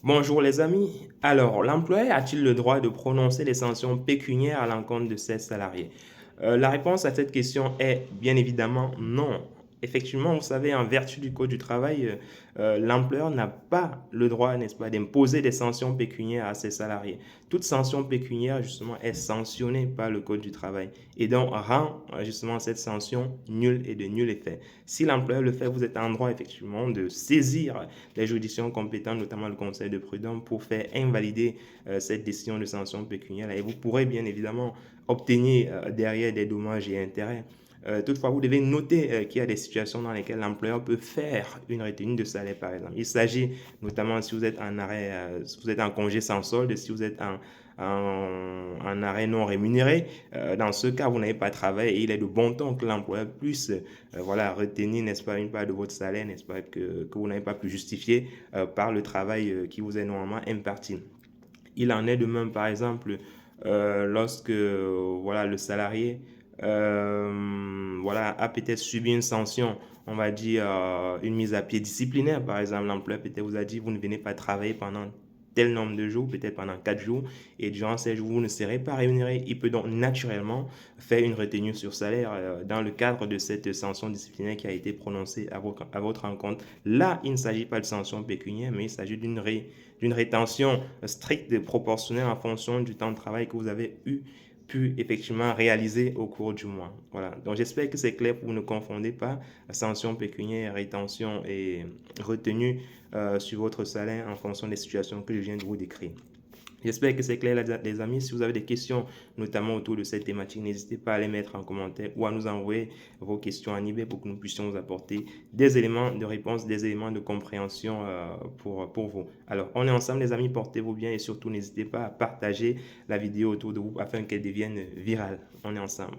Bonjour les amis. Alors, l'employeur a-t-il le droit de prononcer des sanctions pécuniaires à l'encontre de ses salariés? La réponse à cette question est bien évidemment non. Effectivement, vous savez, en vertu du Code du travail, l'employeur n'a pas le droit, n'est-ce pas, d'imposer des sanctions pécuniaires à ses salariés. Toute sanction pécuniaire, justement, est sanctionnée par le Code du travail et donc rend justement cette sanction nulle et de nul effet. Si l'employeur le fait, vous êtes en droit, effectivement, de saisir les juridictions compétentes, notamment le Conseil de prud'homme, pour faire invalider cette décision de sanction pécuniaire. Et vous pourrez bien évidemment obtenir derrière des dommages et intérêts. Toutefois, vous devez noter qu'il y a des situations dans lesquelles l'employeur peut faire une retenue de salaire, par exemple. Il s'agit notamment si vous êtes en arrêt, si vous êtes en congé sans solde, si vous êtes en arrêt non rémunéré. Dans ce cas, vous n'avez pas travaillé et il est de bon ton que l'employeur puisse voilà, retenir, n'est-ce pas, une part de votre salaire, n'est-ce pas, que vous n'avez pas pu justifier par le travail qui vous est normalement imparti. Il en est de même, par exemple, lorsque voilà, le salarié voilà, a peut-être subi une sanction, on va dire une mise à pied disciplinaire, par exemple. L'employeur peut-être vous a dit, vous ne venez pas travailler pendant tel nombre de jours, peut-être pendant 4 jours, et durant ces jours, vous ne serez pas rémunéré. Il peut donc naturellement faire une retenue sur salaire dans le cadre de cette sanction disciplinaire qui a été prononcée à votre encontre. Là, il ne s'agit pas de sanction pécuniaire, mais il s'agit d'une rétention stricte et proportionnelle en fonction du temps de travail que vous avez pu effectivement réaliser au cours du mois. Voilà. Donc j'espère que c'est clair pour vous ne confondez pas sanction pécuniaire, rétention et retenue sur votre salaire en fonction des situations que je viens de vous décrire. J'espère que c'est clair les amis. Si vous avez des questions, notamment autour de cette thématique, n'hésitez pas à les mettre en commentaire ou à nous envoyer vos questions en email pour que nous puissions vous apporter des éléments de réponse, des éléments de compréhension pour vous. Alors, on est ensemble les amis, portez-vous bien et surtout n'hésitez pas à partager la vidéo autour de vous afin qu'elle devienne virale. On est ensemble.